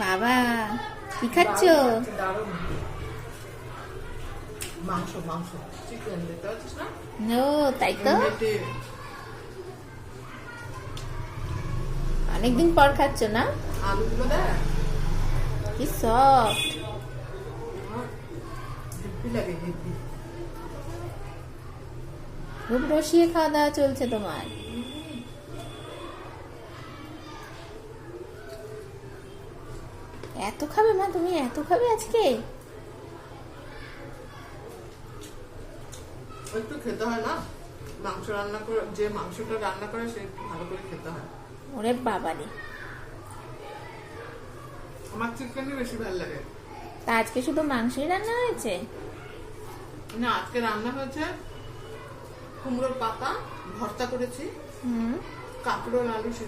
বাবা কি খাচ্ছ? দারুণ মাংস মাংস চিকেন দেখতে পাচ্ছিস না? ও তাই তো, মেটে অনেকদিন পর খাচ্ছ না? আলুগুলো দেখ কি সফট। হেভি লাগে হেভি। খুব রসিয়ে খাওয়া দাওয়া চলছে তোমার। এত খাবে মা, তুমি এত খাবে আজকে? একটু খেতে হয় না, মাংস রান্না করে যে মাংসটা রান্না করে সে একটু ভালো করে খেতে হয়। ওরে বাবারে, আমার চিকেনই বেশি ভালো লাগে। তা আজকে শুধু মাংসই রান্না হয়েছে? না, আজকে রান্না হয়েছে কুমড়োর পাতা ভর্তা করেছি, হুম, কাঁকরোল আলু